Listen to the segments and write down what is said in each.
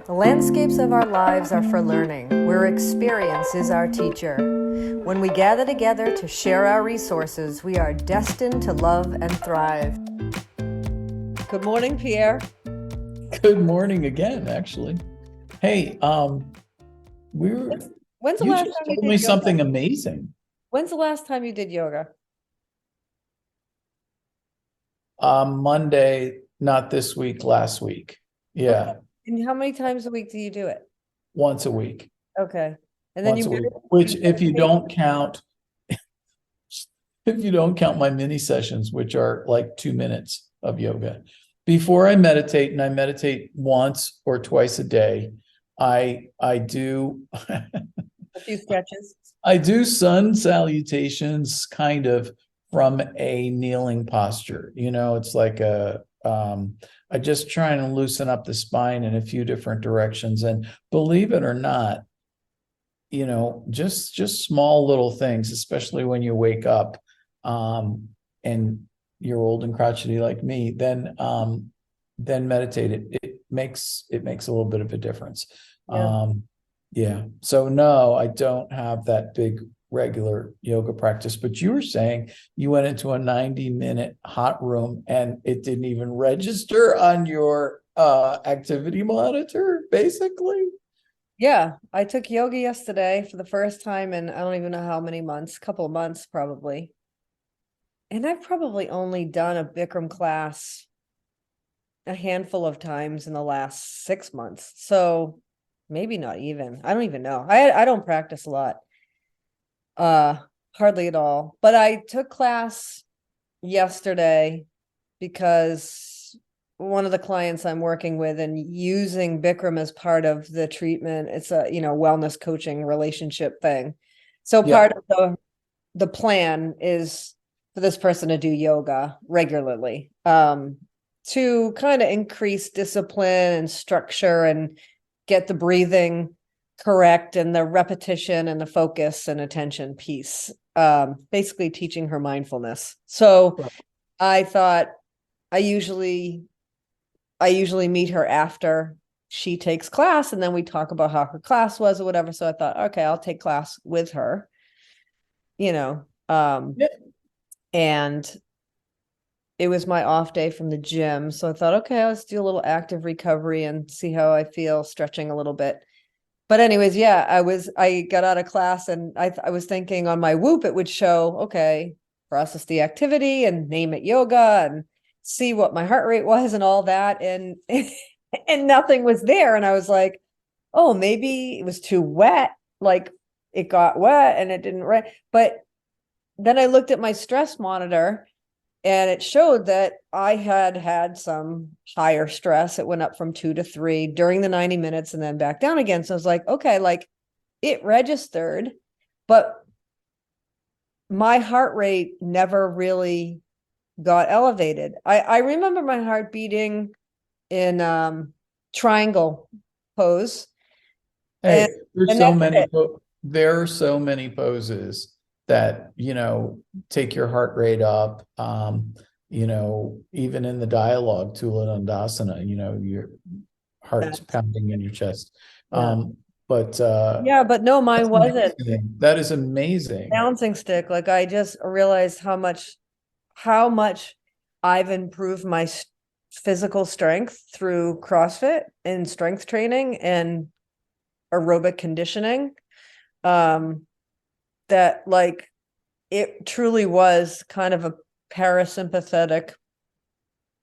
The landscapes of our lives are for learning, where experience is our teacher. When we gather together to share our resources, we are destined to love and thrive. Good morning, Pierre. Good morning again, actually. Hey, When's the you last just time you told did me yoga? something amazing. When's the last time you did yoga? Monday, not this week, last week. Yeah, Okay. And how many times a week do you do it? once a week. Okay. And then Once you a week. meditate. Which, if you don't count, my mini sessions, which are like 2 minutes of yoga, before I meditate, and I meditate once or twice a day, I do A few stretches. I do sun salutations kind of from a kneeling posture. It's like I just trying to loosen up the spine in a few different directions. And believe it or not, just small little things, especially when you wake up, and you're old and crotchety like me, then meditate. It makes a little bit of a difference. Yeah. Yeah. So no, I don't have that big regular yoga practice, but you were saying you went into a 90-minute hot room and it didn't even register on your activity monitor, basically. Yeah. I took yoga yesterday for the first time in I don't even know how many months, couple of months probably. And I've probably only done a Bikram class a handful of times in the last 6 months. So maybe not even. I don't even know. I don't practice a lot. Hardly at all. But I took class yesterday because one of the clients I'm working with and using Bikram as part of the treatment, it's a, wellness coaching relationship thing. So Yeah. part of the plan is for this person to do yoga regularly, to kind of increase discipline and structure and get the breathing correct and the repetition and the focus and attention piece. Basically teaching her mindfulness. So I thought I usually meet her after she takes class and then we talk about how her class was or whatever. So I thought, okay, I'll take class with her, Yeah. and it was my off day from the gym. So I thought, okay, let's do a little active recovery and see how I feel stretching a little bit. But anyways, yeah, I got out of class and I was thinking on my Whoop, it would show, okay, process the activity and name it yoga and see what my heart rate was and all that. And, and nothing was there. And I was like, oh, maybe it was too wet. Like it got wet and it didn't rain. But then I looked at my stress monitor and it showed that I had some higher stress. It went up from 2 to 3 during the 90 minutes and then back down again. So I was like, okay, like it registered, but my heart rate never really got elevated. I remember my heart beating in triangle pose. Hey, And that's it. there are so many poses that, take your heart rate up. Even in the dialogue, Tuladandasana, your heart's pounding in your chest. Yeah. But Yeah, but no, mine that's wasn't. amazing. That is amazing. Bouncing stick. Like I just realized how much I've improved my physical strength through CrossFit and strength training and aerobic conditioning. That like it truly was kind of a parasympathetic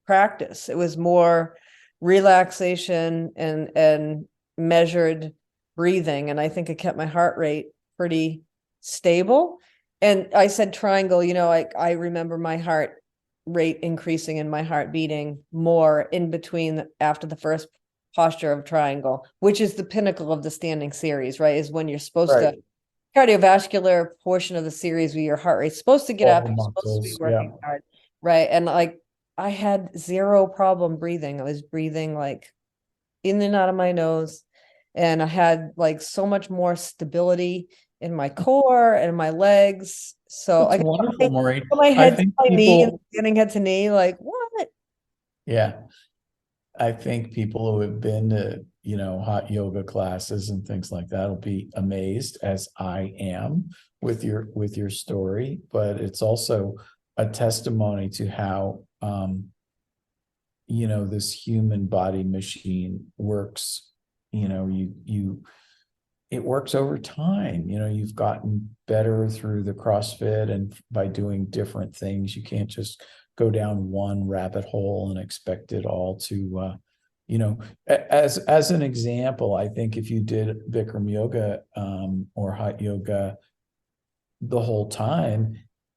practice. It was more relaxation and measured breathing. And I think it kept my heart rate pretty stable. And I said triangle, I remember my heart rate increasing and my heart beating more in between after the first posture of triangle, which is the pinnacle of the standing series, right? Is when you're supposed to cardiovascular portion of the series where your heart rate's supposed to get All up, the you're supposed to be muscles. Yeah. working hard, right? And like I had zero problem breathing. I was breathing like in and out of my nose, and I had like so much more stability in my core and my legs. So That's I wonderful, Maureen. put my I head to think my knee and people, standing head to knee, like what? yeah. I think people who have been to, hot yoga classes and things like that will be amazed, as I am, with your story. But it's also a testimony to how, this human body machine works. It works over time. You've gotten better through the CrossFit and by doing different things. You can't just go down one rabbit hole and expect it all to, as an example, I think if you did Bikram yoga, or hot yoga the whole time,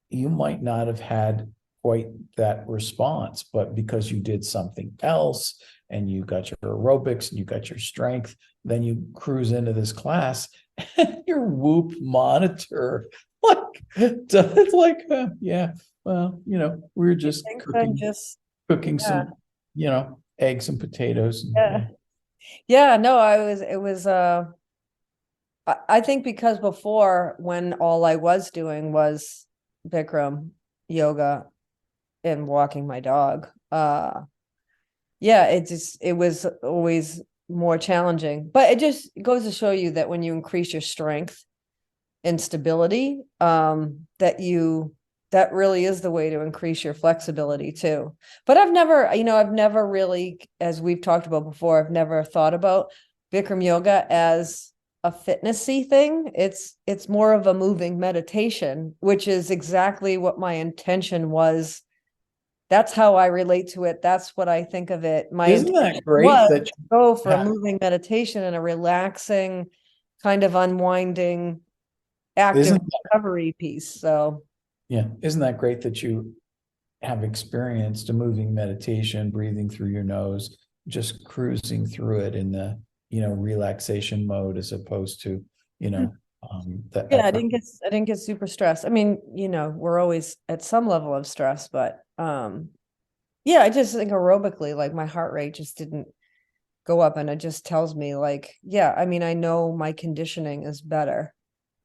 you might not have had quite that response, but because you did something else and you got your aerobics and you got your strength, then you cruise into this class and your Whoop monitor, it's like, yeah, well, we're just Thanks, I'm cooking, just, cooking yeah, some, eggs and potatoes. yeah. Yeah, no, it was, I think because before, when all I was doing was Bikram yoga and walking my dog, yeah, it was always more challenging. But it just goes to show you that when you increase your strength and stability, that really is the way to increase your flexibility too. But I've never really, as we've talked about before, I've never thought about Bikram yoga as a fitnessy thing. It's more of a moving meditation, which is exactly what my intention was. That's how I relate to it. That's what I think of it. My Isn't intention that great was that to go for a have, moving meditation and a relaxing, kind of unwinding, active isn't that, recovery piece. So yeah, isn't that great that you have experienced a moving meditation, breathing through your nose, just cruising through it in the, relaxation mode, as opposed to, the yeah, effort. I didn't get super stressed. I mean, we're always at some level of stress, but yeah, I just think aerobically, like my heart rate just didn't go up, and it just tells me like, yeah, I mean, I know my conditioning is better.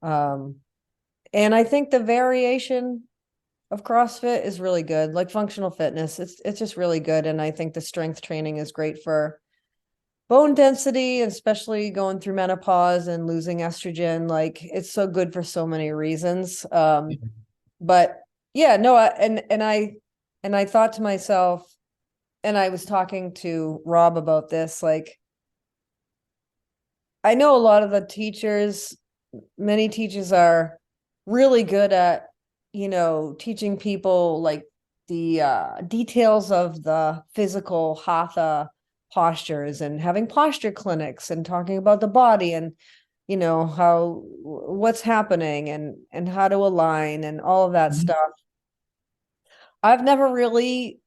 Um, and I think the variation of CrossFit is really good, like functional fitness. It's just really good. And I think the strength training is great for bone density, especially going through menopause and losing estrogen. Like it's so good for so many reasons. But yeah, no, and I thought to myself, and I was talking to Rob about this, like I know a lot of the teachers, many teachers are really good at, teaching people like the details of the physical hatha postures and having posture clinics and talking about the body and how what's happening and how to align and all of that Mhm. stuff. I've never really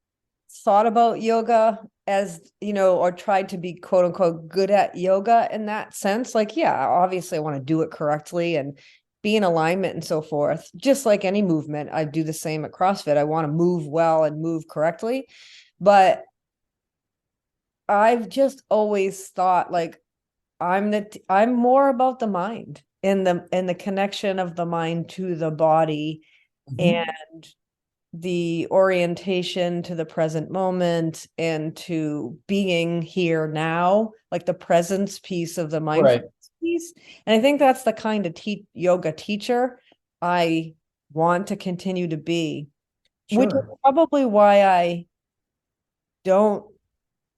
thought about yoga as, or tried to be quote unquote good at yoga in that sense. Like, yeah, obviously I want to do it correctly and be in alignment and so forth. Just like any movement, I do the same at CrossFit. I want to move well and move correctly. But I've just always thought like I'm more about the mind and the connection of the mind to the body Mhm. and the orientation to the present moment and to being here now, like the presence piece of the Right. mindfulness piece. And I think that's the kind of yoga teacher I want to continue to be, which is Sure. probably why I don't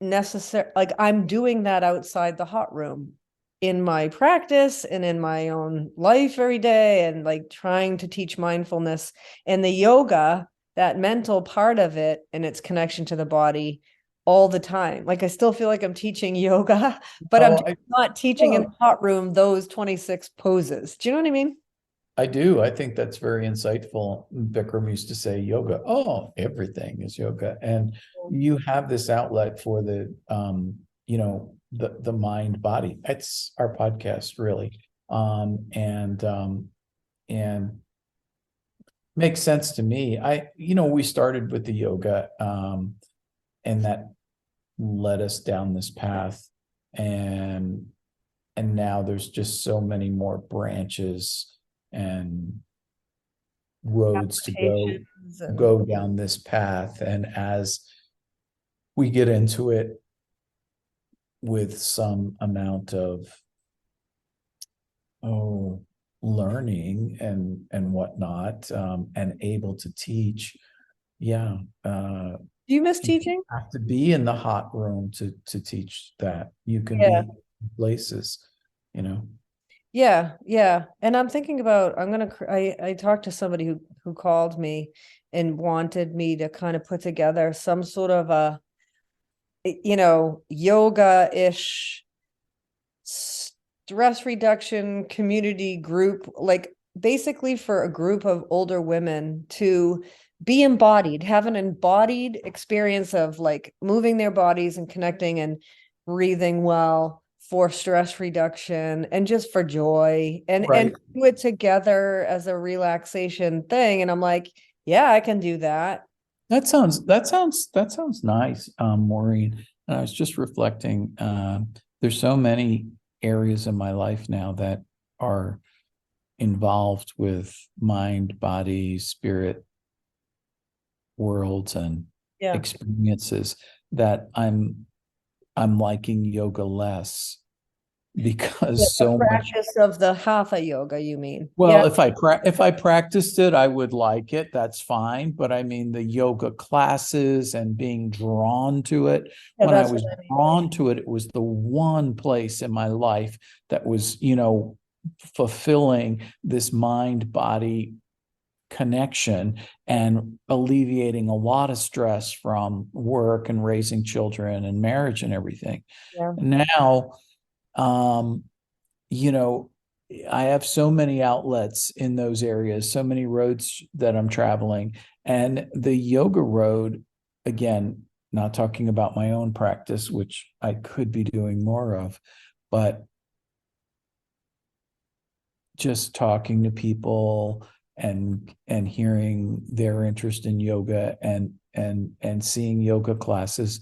necessarily like I'm doing that outside the hot room in my practice and in my own life every day and like trying to teach mindfulness and the yoga, that mental part of it and its connection to the body all the time. Like I still feel like I'm teaching yoga, but I'm Oh, just not teaching in the well, hot room those 26 poses. Do you know what I mean? I do. I think that's very insightful. Bikram used to say yoga. Oh, everything is yoga. And you have this outlet for the the mind body. It's our podcast really. And makes sense to me. We started with the yoga, and that led us down this path. And now there's just so many more branches and roads to Applications and go down this path. And as we get into it, with some amount of learning and whatnot, and able to teach. Yeah. Do you miss You teaching? have to be in the hot room to teach that. You can Yeah. be places, you know. Yeah, yeah. And I'm thinking about I talked to somebody who called me and wanted me to kind of put together some sort of a yoga-ish stress reduction community group, like basically for a group of older women to be embodied, have an embodied experience of like moving their bodies and connecting and breathing well for stress reduction and just for joy and Right. do it together as a relaxation thing. And I'm like, yeah, I can do that. That sounds nice, Maureen. And I was just reflecting, there's so many areas in my life now that are involved with mind, body, spirit worlds and Yeah. experiences that I'm liking yoga less Yeah, because the so much. practice of the hatha yoga, you mean? Yeah, Well, if I practiced it, I would like it. That's fine. But I mean, the yoga classes and being drawn to it. yeah, When I that's what was I mean. drawn to it, it was the one place in my life that was, fulfilling this mind body connection and alleviating a lot of stress from work and raising children and marriage and everything. Yeah. Now, um, you know, I have so many outlets in those areas, so many roads that I'm traveling. And the yoga road, again, not talking about my own practice, which I could be doing more of, but just talking to people and hearing their interest in yoga and seeing yoga classes,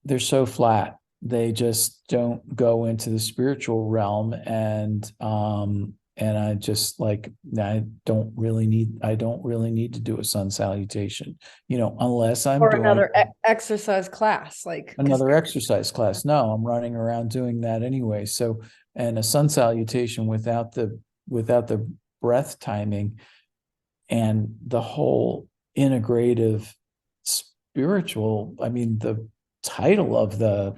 they're so flat. They just don't go into the spiritual realm. And I just like, I don't really need to do a sun salutation, unless I'm Or doing another exercise class, like, because another exercise class. No, I'm running around doing that anyway. So, and a sun salutation without the breath timing and the whole integrative spiritual, I mean, title of the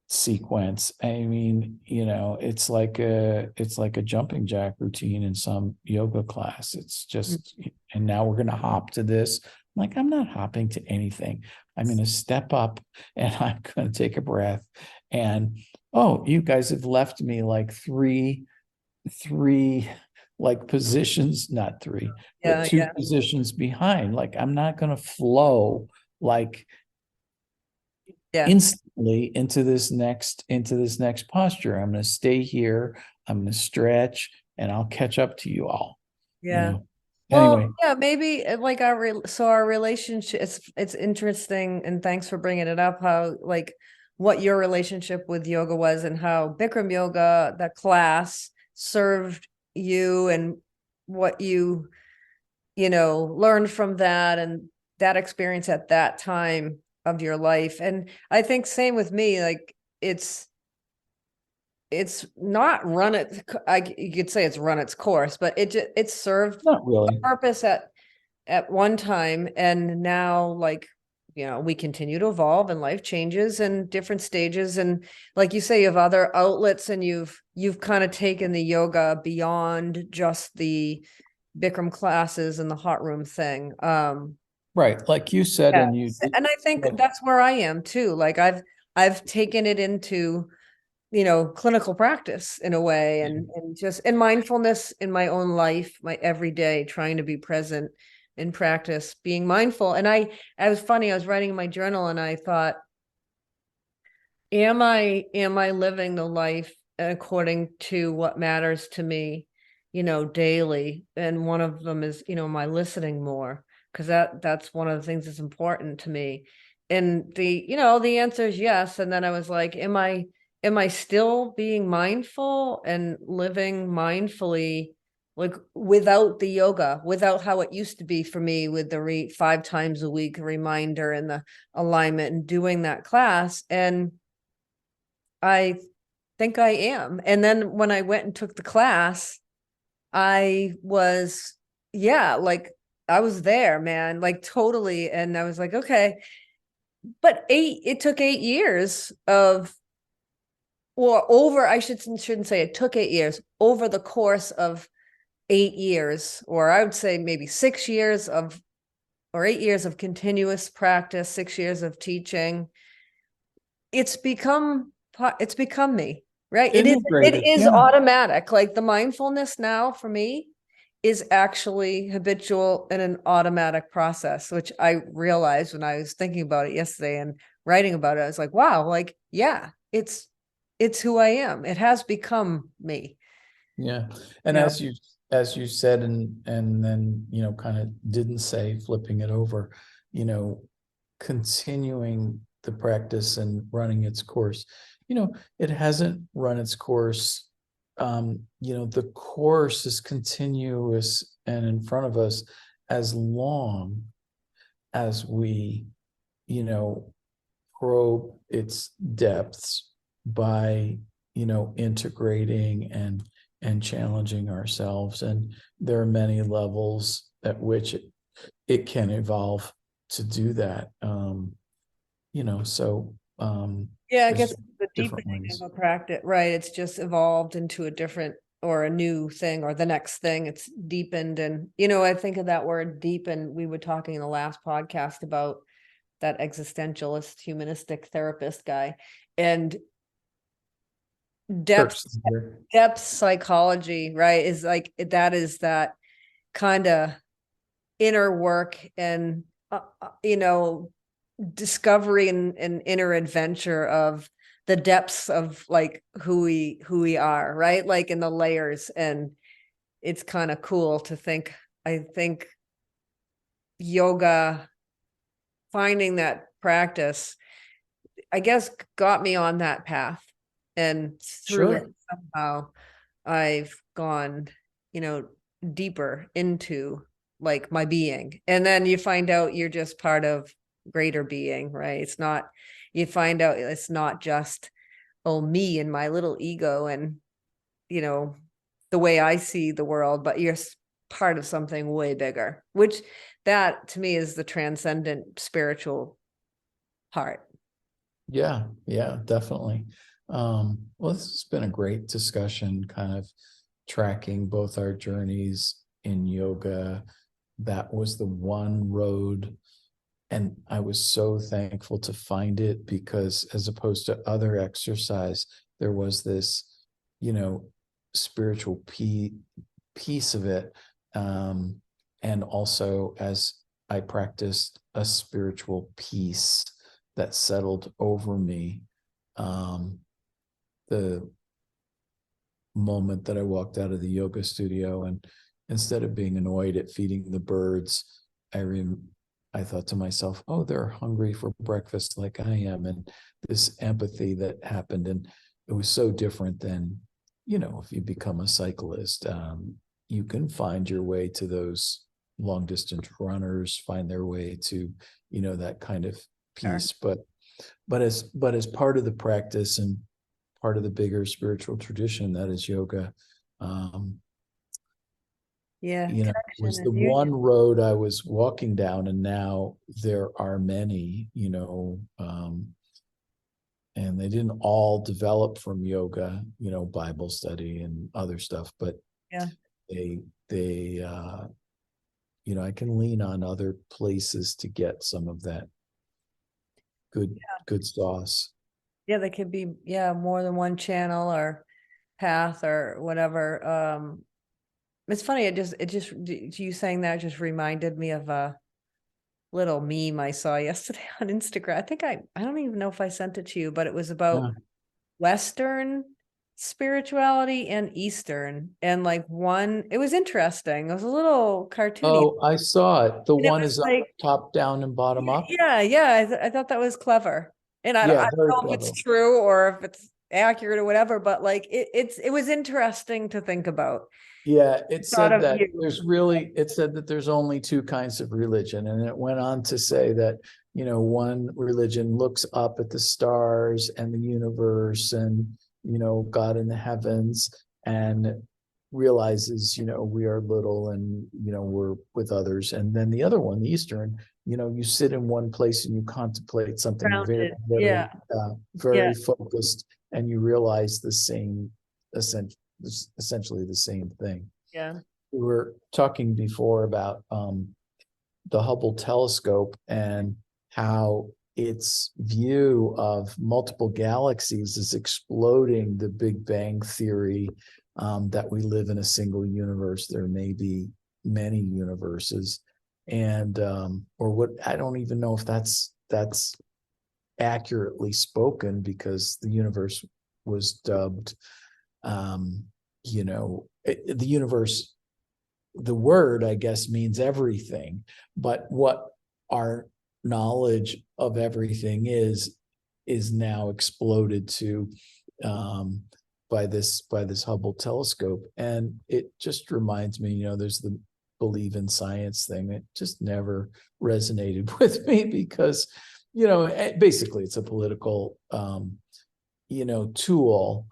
sequence, I mean, it's like a jumping jack routine in some yoga class. It's just, and now we're going to hop to this. Like, I'm not hopping to anything. I'm going to step up and I'm going to take a breath. And oh, you guys have left me like three like positions, not three, but yeah, two yeah, positions behind. Like, I'm not going to flow like yeah, instantly into this next posture. I'm going to stay here. I'm going to stretch, and I'll catch up to you all. You yeah. know. Well, Anyway, yeah, maybe like our relationship, it's interesting, and thanks for bringing it up, how like what your relationship with yoga was and how Bikram yoga, that class, served you and what you learned from that and that experience at that time of your life. And I think same with me, like it's not run it, you could say it's run its course, but it served not a really. purpose at one time, and now like we continue to evolve and life changes and different stages, and like you say, you have other outlets, and you've kind of taken the yoga beyond just the Bikram classes and the hot room thing. Right, like you said, Yeah. and you did. And I think Like, that's where I am too. Like I've taken it into clinical practice in a way, and just in mindfulness in my own life, my everyday, trying to be present in practice, being mindful. And I was funny, I was writing in my journal and I thought, am I living the life according to what matters to me, daily? And one of them is, am I listening more? Because that's one of the things that's important to me. And the answer is yes. And then I was like, am I still being mindful and living mindfully, like without the yoga, without how it used to be for me with the 5 times a week reminder and the alignment and doing that class. And I think I am. And then when I went and took the class, I was, yeah, like I was there, man, like totally. And I was like, okay, but it took 8 years of, or over, shouldn't say it took 8 years, over the course of 8 years, or I would say maybe 6 years of, or 8 years of continuous practice, 6 years of teaching. It's become me, right? It Integrated. is Yeah. automatic. Like the mindfulness now for me is actually habitual and an automatic process, which I realized when I was thinking about it yesterday and writing about it. I was like, wow, like, yeah, it's who I am. It has become me. Yeah. And Yeah. as you said, and then, kind of didn't say, flipping it over, continuing the practice and running its course. It hasn't run its course. The course is continuous and in front of us as long as we, you know, probe its depths by, integrating and challenging ourselves. And there are many levels at which it can evolve to do that. So Yeah, I there's guess the different deepening ways. of a practice, right? It's just evolved into a different or a new thing or the next thing. It's deepened. And, I think of that word deepen. We were talking in the last podcast about that existentialist, humanistic therapist guy. And depth, Kirk's here. depth psychology, right? Is like that kind of inner work and, discovery and inner adventure of the depths of like who we are, right? Like in the layers. And it's kind of cool to think, I think yoga, finding that practice, I guess got me on that path. And through it Sure. somehow I've gone, you know, deeper into like my being. And then you find out you're just part of greater being, right? It's not, you find out it's not just, oh, me and my little ego and, you know, the way I see the world, but you're part of something way bigger, which that to me is the transcendent spiritual part. Yeah, definitely. Well, this has been a great discussion, kind of tracking both our journeys in yoga. That was the one road, and I was so thankful to find it, because as opposed to other exercise, there was this, spiritual piece of it. And also, as I practiced, a spiritual peace that settled over me. The moment that I walked out of the yoga studio, and instead of being annoyed at feeding the birds, I thought to myself, oh, they're hungry for breakfast like I am. And this empathy that happened, and it was so different than, if you become a cyclist, you can find your way to those long distance runners, find their way to, that kind of peace. But as part of the practice and part of the bigger spiritual tradition that is yoga, Yeah, was connection the and one union. road I was walking down, and now there are many, and they didn't all develop from yoga, Bible study and other stuff, but Yeah. they I can lean on other places to get some of that good sauce. Yeah, they could be, yeah, more than one channel or path or whatever. It's funny, you saying that just reminded me of a little meme I saw yesterday on Instagram. I don't even know if I sent it to you, but it was about Yeah. Western spirituality and Eastern. And like it was interesting. It was a little cartoony. Oh, I saw it. The And it one was is up, like, top down and bottom up. yeah, I thought that was clever. And I Yeah, don't very know if clever. it's true or if it's accurate or whatever, but like it was interesting to think about. Yeah, it Thought said of that you. it said that there's only two kinds of religion. And it went on to say that, one religion looks up at the stars and the universe and, God in the heavens and realizes, we are little and, we're with others. And then the other one, the Eastern, you sit in one place and you contemplate something very, Grounded. very, Yeah. Yeah. very focused, and you realize the same, essentially the same thing. Yeah. We were talking before about the Hubble telescope and how its view of multiple galaxies is exploding the Big Bang theory, that we live in a single universe. There may be many universes, and or what, I don't even know if that's accurately spoken, because the universe was dubbed, the universe, the word, I guess, means everything, but what our knowledge of everything is now exploded to, by this Hubble telescope. And it just reminds me, there's the believe in science thing. It just never resonated with me because, basically it's a political, tool,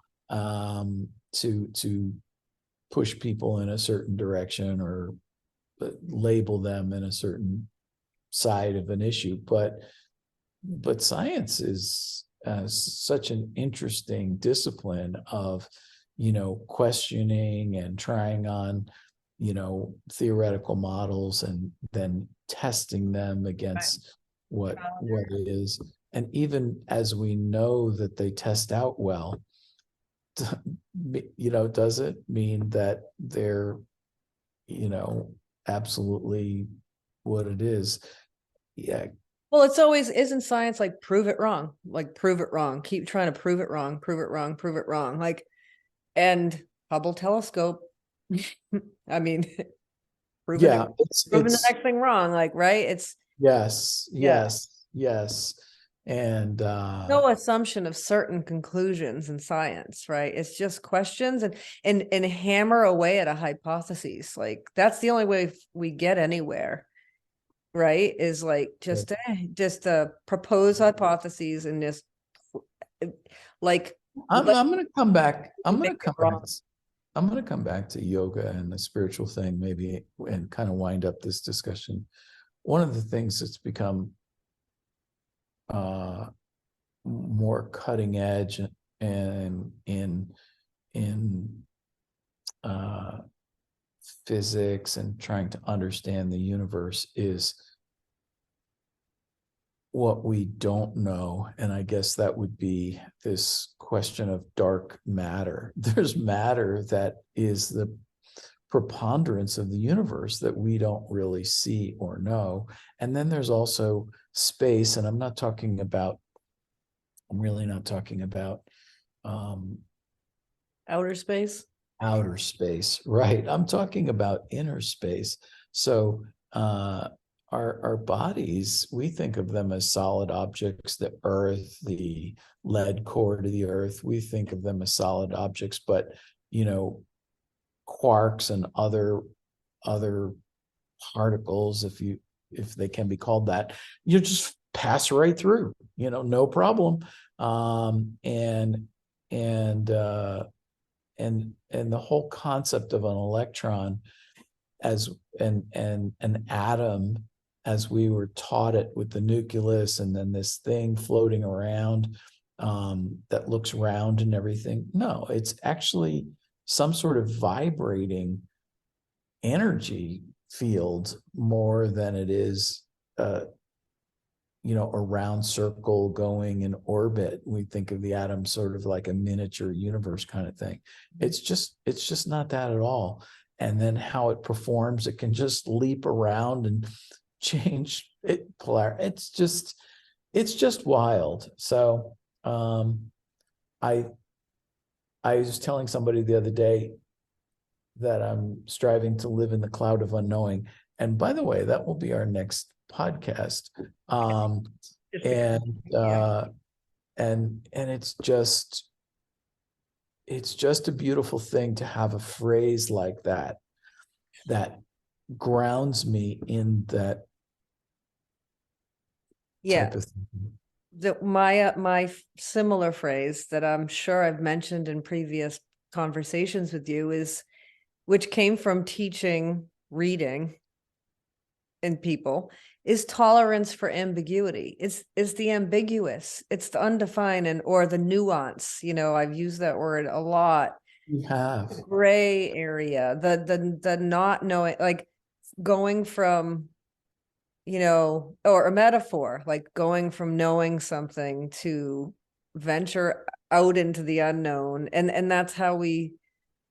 to push people in a certain direction or label them in a certain side of an issue. But science is such an interesting discipline of, questioning and trying on, theoretical models and then testing them against what it is. And even as we know that they test out well, does it mean that they're, absolutely what it is? Yeah. Well, it's always, isn't science like prove it wrong, like prove it wrong, keep trying to prove it wrong, prove it wrong, prove it wrong, like, and Hubble telescope. I mean, proving Yeah, proving the next thing wrong, like, right? It's yes, yeah. yes. And No assumption of certain conclusions in science, right? It's just questions and hammer away at a hypothesis. Like that's the only way we get anywhere, right? Is like just propose hypotheses and just like I'm gonna come back. think it wrong. I'm gonna come back to yoga and the spiritual thing, maybe, and kind of wind up this discussion. One of the things that's become more cutting edge and in physics and trying to understand the universe is what we don't know. And I guess that would be this question of dark matter. There's matter that is the preponderance of the universe that we don't really see or know. And then there's also space, and I'm really not talking about Outer space. outer space, right? I'm talking about inner space. So our bodies, we think of them as solid objects, the earth, the lead core to the earth, we think of them as solid objects, but quarks and other particles, if they can be called that, you just pass right through, no problem. And the whole concept of an electron as and an atom, as we were taught it with the nucleus and then this thing floating around, that looks round and everything. No, it's actually some sort of vibrating energy field more than it is a round circle going in orbit. We think of the atom sort of like a miniature universe kind of thing. It's just not that at all. And then how it performs, it can just leap around and change it it's just wild. So I was telling somebody the other day that I'm striving to live in the cloud of unknowing. And by the way, that will be our next podcast. And it's just it's just a beautiful thing to have a phrase like that that grounds me in that Yeah. type of thing. My similar phrase that I'm sure I've mentioned in previous conversations with you is, which came from teaching reading in people, is tolerance for ambiguity. It's the ambiguous, it's the undefined, and or the nuance. I've used that word a lot. You have. Gray area, the not knowing, like going from, or a metaphor, like going from knowing something to venture out into the unknown. And that's how we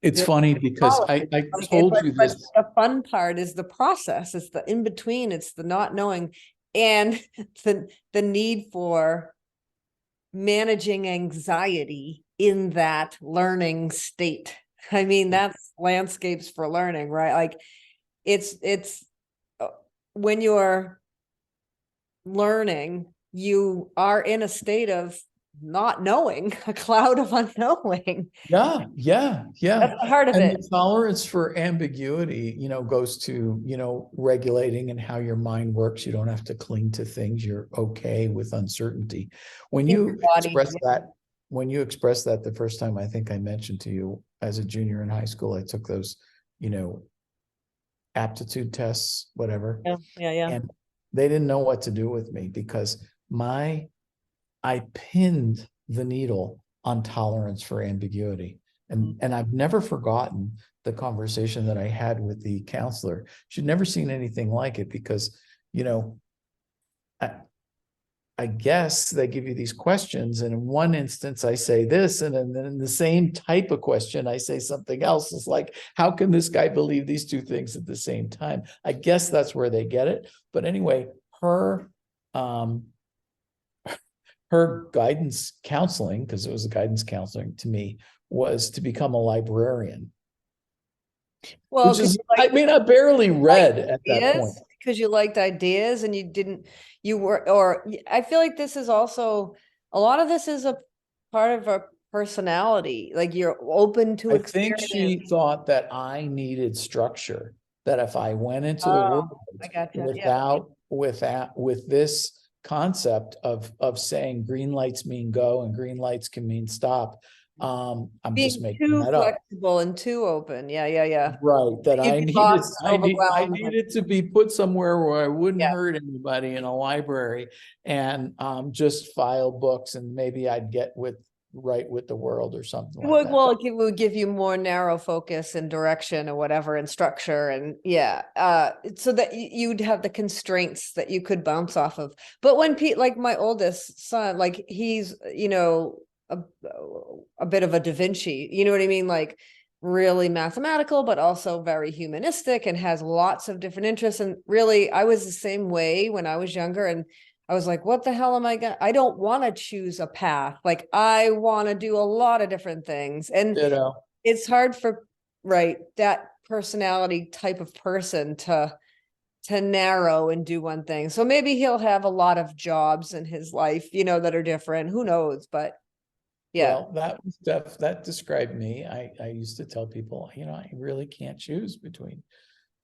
It's build funny because knowledge. I Like told you but this. the fun part is the process. It's the in between, it's the not knowing, and the need for managing anxiety in that learning state. I mean, that's landscapes for learning, right? Like it's when you're learning, you are in a state of not knowing, a cloud of unknowing. Yeah, yeah, yeah. That's the heart of And it. the tolerance for ambiguity, goes to, regulating and how your mind works. You don't have to cling to things. You're okay with uncertainty. When In your you body. express that, the first time, I think I mentioned to you as a junior in high school, I took those, you know, aptitude tests, whatever. Yeah, yeah, yeah. And they didn't know what to do with me because I pinned the needle on tolerance for ambiguity. And I've never forgotten the conversation that I had with the counselor. She'd never seen anything like it because, you know, I, I guess they give you these questions, and in one instance I say this, and then in the same type of question I say something else. It's like, how can this guy believe these two things at the same time? I guess that's where they get it. But anyway, um, her guidance counseling, because it was a guidance counseling to me, was to become a librarian, Well, which because is, you I mean, I barely like read at that point. ideas, because you liked ideas and you didn't, you were, or I feel like this is also, a lot of this is a part of our personality. Like you're open to I think she experience. thought that I needed structure, that if I went into the Oh, world I gotcha. Yeah. with this concept of saying green lights mean go and green lights can mean stop, I'm just Being making too that up. flexible and too open. Yeah, yeah, yeah. Right, that You'd I be needed, lost, I overwhelmed. needed to be put somewhere where I wouldn't Yeah. hurt anybody in a library, and just file books, and maybe I'd get right with the world or something like that. Well, it would give you more narrow focus and direction or whatever, and structure, and yeah, so that you'd have the constraints that you could bounce off of. But when like my oldest son, like he's, a, a bit of a Da Vinci, you know what I mean? Like really mathematical, but also very humanistic and has lots of different interests. And really, I was the same way when I was younger, and I was like, what the hell am I gonna, I don't want to choose a path. Like I want to do a lot of different things. And You know, it's hard for, right, that personality type of person to narrow and do one thing. So maybe he'll have a lot of jobs in his life, that are different. Who knows? But yeah. well, that was that described me. I used to tell people, I really can't choose between,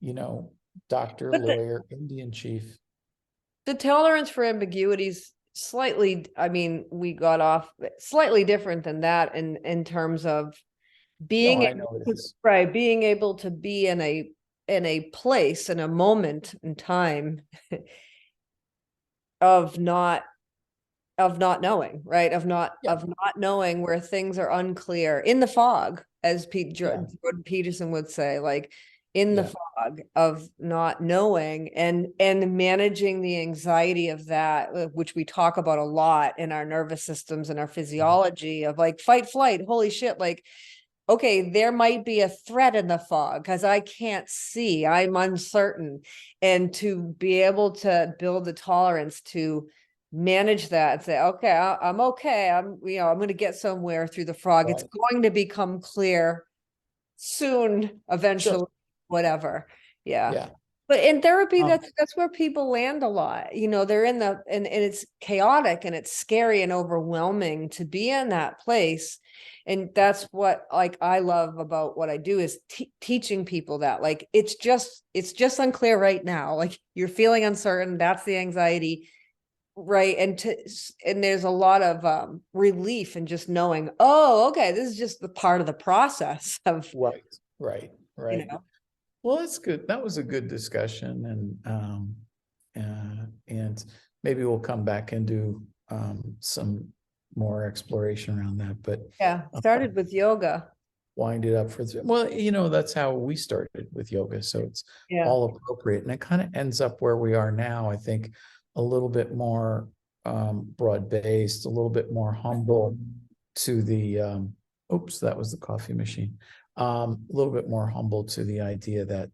you know, doctor, But lawyer, Indian chief. the tolerance for ambiguities slightly, I mean, we got off slightly different than that in terms of No, being I able know it to, is. right, being able to be in a place, in a moment in time of not knowing, right, Yeah, of not knowing, where things are unclear, in the fog, as yeah, Jordan Peterson would say, like in the yeah. fog of not knowing, and managing the anxiety of that, which we talk about a lot in our nervous systems and our physiology, of like fight, flight, holy shit, like, okay, there might be a threat in the fog because I can't see, I'm uncertain. And to be able to build the tolerance to manage that and say, okay, I'm okay. I'm going to get somewhere through the fog. It's Right. going to become clear soon, Sure. eventually, whatever. Yeah. Yeah. But in therapy, Um, that's where people land a lot. You know, they're in and it's chaotic and it's scary and overwhelming to be in that place. And that's what like I love about what I do is teaching people that like it's just unclear right now. Like you're feeling uncertain, that's the anxiety, right? And there's a lot of relief in just knowing, oh, okay, this is just the part of the process of, right, right, you right. know. Well, that's good. That was a good discussion, and maybe we'll come back and do some more exploration around that. But Yeah, uh, started with yoga. wind it up for well, that's how we started with yoga, so it's Yeah. all appropriate, and it kind of ends up where we are now. I think a little bit more broad based, a little bit more humble to the. Oops, that was the coffee machine. A little bit more humble to the idea that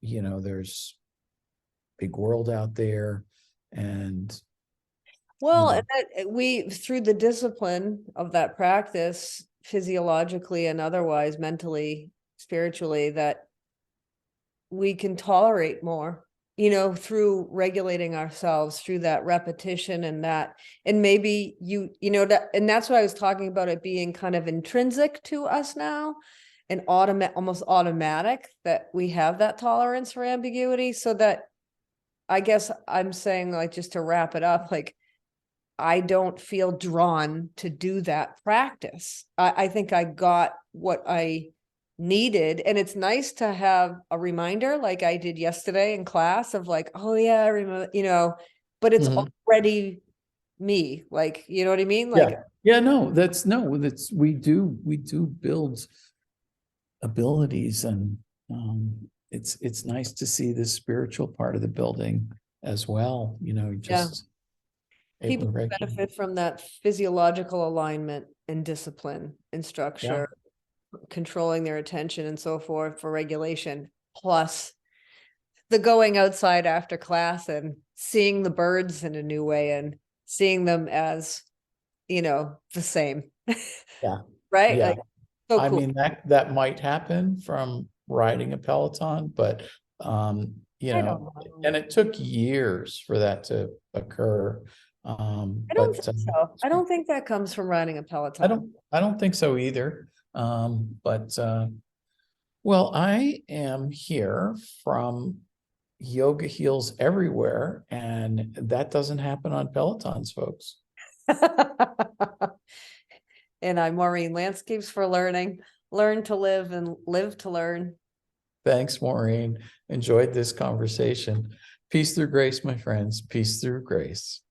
there's big world out there, and you Well, and know that we through the discipline of that practice, physiologically and otherwise, mentally, spiritually, that we can tolerate more, through regulating ourselves through that repetition and maybe and that's what I was talking about, it being kind of intrinsic to us now and almost automatic that we have that tolerance for ambiguity. So that I guess I'm saying, like, just to wrap it up, like, I don't feel drawn to do that practice. I think I got what I needed. And it's nice to have a reminder like I did yesterday in class of like, oh yeah, I remember, but it's Mhm. already me. Like, you know what I mean? Like, yeah, no, that's we do build abilities, and it's nice to see the spiritual part of the building as well, yeah, just able people to regulate. benefit from that physiological alignment and discipline and Yeah. structure, controlling their attention and so forth for regulation, plus the going outside after class and seeing the birds in a new way and seeing them as, the same. Yeah. Right? Yeah. Like, so I cool. mean, that might happen from riding a Peloton, but I don't know. and it took years for that to occur. I don't But think so. I don't think that comes from riding a I Peloton. don't think so either. But well, I am here from Yoga Heals Everywhere, and that doesn't happen on Pelotons, folks. And I'm Maureen, Landscapes for Learning. Learn to live and live to learn. Thanks, Maureen. Enjoyed this conversation. Peace through grace, my friends. Peace through grace.